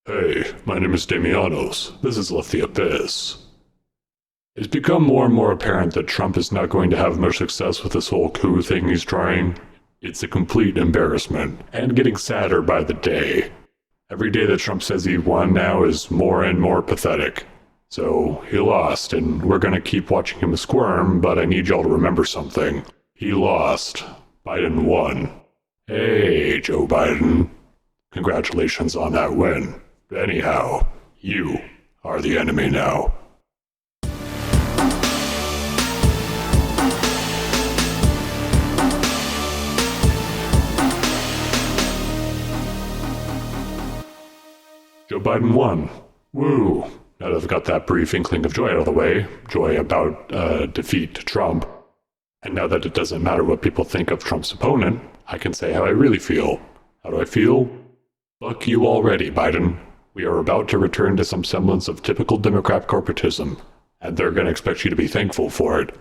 Hey, my name is Damianos. This is Left the Abyss. It's become more and more apparent that Trump is not going to have much success with this whole coup thing he's trying. It's a complete embarrassment, and getting sadder by the day. Every day that Trump says he won now is more and more pathetic. So, he lost, and we're gonna keep watching him squirm, but I need y'all to remember something. He lost. Biden won. Hey, Joe Biden. Congratulations on that win. Anyhow, you are the enemy now. Joe Biden won. Woo! Now that I've got that brief inkling of joy out of the way, joy about defeat to Trump, and now that it doesn't matter what people think of Trump's opponent, I can say how I really feel. How do I feel? Fuck you already, Biden. We are about to return to some semblance of typical Democrat corporatism, and they're going to expect you to be thankful for it.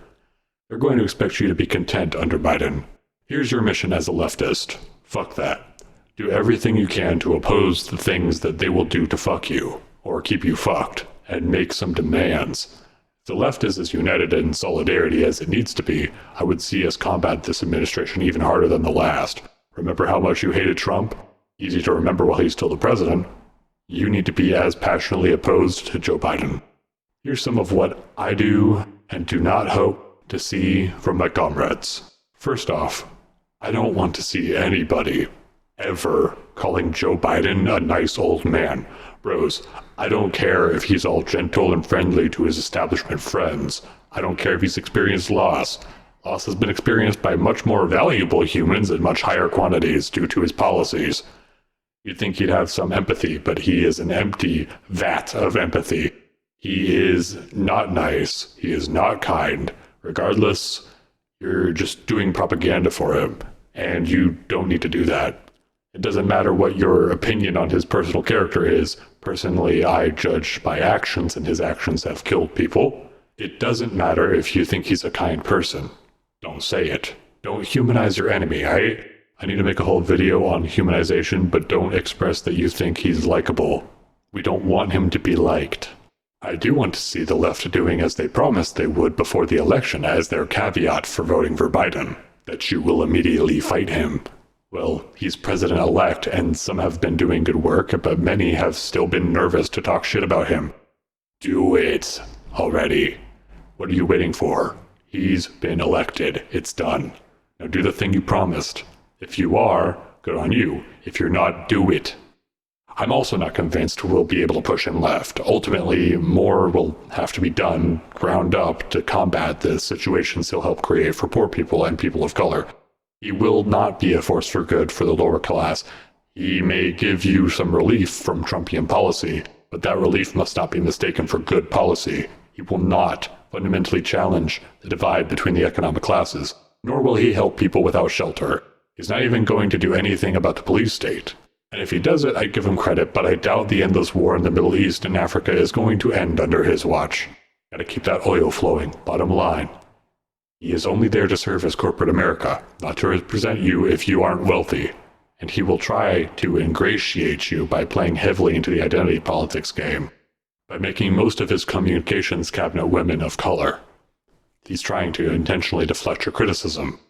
They're going to expect you to be content under Biden. Here's your mission as a leftist. Fuck that. Do everything you can to oppose the things that they will do to fuck you, or keep you fucked, and make some demands. If the left is as united in solidarity as it needs to be, I would see us combat this administration even harder than the last. Remember how much you hated Trump? Easy to remember while he's still the president. You need to be as passionately opposed to Joe Biden. Here's some of what I do and do not hope to see from my comrades. First off, I don't want to see anybody ever calling Joe Biden a nice old man. Bros, I don't care if he's all gentle and friendly to his establishment friends. I don't care if he's experienced loss. Loss has been experienced by much more valuable humans in much higher quantities due to his policies. You'd think he'd have some empathy, but he is an empty vat of empathy. He is not nice. He is not kind. Regardless, you're just doing propaganda for him, and you don't need to do that. It doesn't matter what your opinion on his personal character is. Personally, I judge by actions, and his actions have killed people. It doesn't matter if you think he's a kind person. Don't say it. Don't humanize your enemy. I need to make a whole video on humanization, but don't express that you think he's likable. We don't want him to be liked. I do want to see the left doing as they promised they would before the election as their caveat for voting for Biden, that you will immediately fight him. Well, he's president-elect, and some have been doing good work, but many have still been nervous to talk shit about him. Do it already. What are you waiting for? He's been elected. It's done. Now do the thing you promised. If you are, good on you. If you're not, do it. I'm also not convinced we'll be able to push him left. Ultimately, more will have to be done, ground up, to combat the situations he'll help create for poor people and people of color. He will not be a force for good for the lower class. He may give you some relief from Trumpian policy, but that relief must not be mistaken for good policy. He will not fundamentally challenge the divide between the economic classes, nor will he help people without shelter. He's not even going to do anything about the police state. And if he does it, I'd give him credit, but I doubt the endless war in the Middle East and Africa is going to end under his watch. Gotta keep that oil flowing, bottom line. He is only there to serve as corporate America, not to represent you if you aren't wealthy. And he will try to ingratiate you by playing heavily into the identity politics game, by making most of his communications cabinet women of color. He's trying to intentionally deflect your criticism.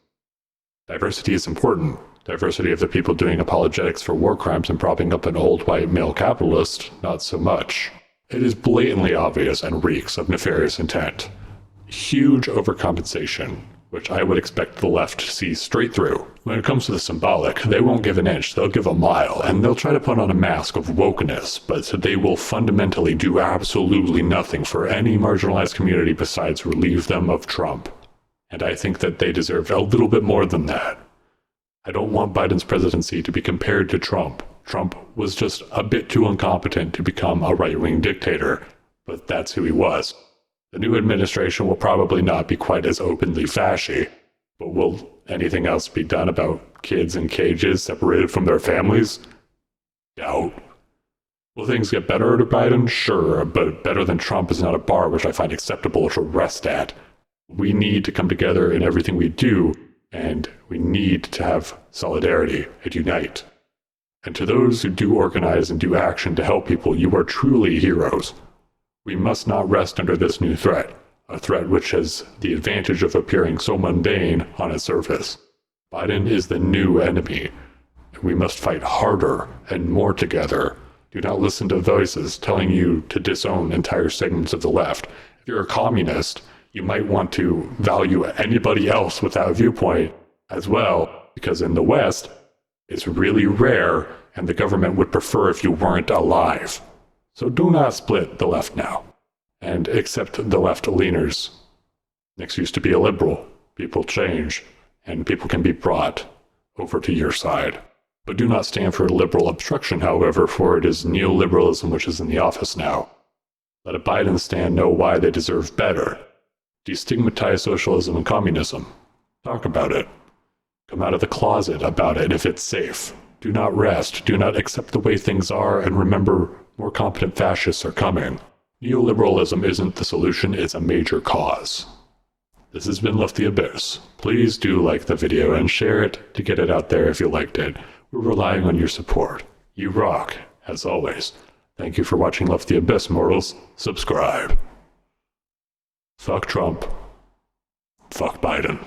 Diversity is important. Diversity of the people doing apologetics for war crimes and propping up an old white male capitalist, not so much. It is blatantly obvious and reeks of nefarious intent. Huge overcompensation, which I would expect the left to see straight through. When it comes to the symbolic, they won't give an inch, they'll give a mile, and they'll try to put on a mask of wokeness, but they will fundamentally do absolutely nothing for any marginalized community besides relieve them of Trump. And I think that they deserve a little bit more than that. I don't want Biden's presidency to be compared to Trump. Trump was just a bit too incompetent to become a right-wing dictator, but that's who he was. The new administration will probably not be quite as openly fashy, but will anything else be done about kids in cages separated from their families? Doubt. Will things get better under Biden? Sure, but better than Trump is not a bar which I find acceptable to rest at. We need to come together in everything we do, and we need to have solidarity and unite. And to those who do organize and do action to help people, you are truly heroes. We must not rest under this new threat, a threat which has the advantage of appearing so mundane on its surface. Biden is the new enemy, and we must fight harder and more together. Do not listen to voices telling you to disown entire segments of the left. If you're a communist, you might want to value anybody else with that viewpoint as well, because in the West, it's really rare, and the government would prefer if you weren't alive. So do not split the left now, and accept the left-leaners. Nix used to be a liberal. People change, and people can be brought over to your side. But do not stand for liberal obstruction, however, for it is neoliberalism which is in the office now. Let a Biden stand know why they deserve better. Destigmatize socialism and communism. Talk about it. Come out of the closet about it if it's safe. Do not rest. Do not accept the way things are, and remember, more competent fascists are coming. Neoliberalism isn't the solution, it's a major cause. This has been Left the Abyss. Please do like the video and share it to get it out there if you liked it. We're relying on your support. You rock, as always. Thank you for watching Left the Abyss, mortals. Subscribe. Fuck Trump. Fuck Biden.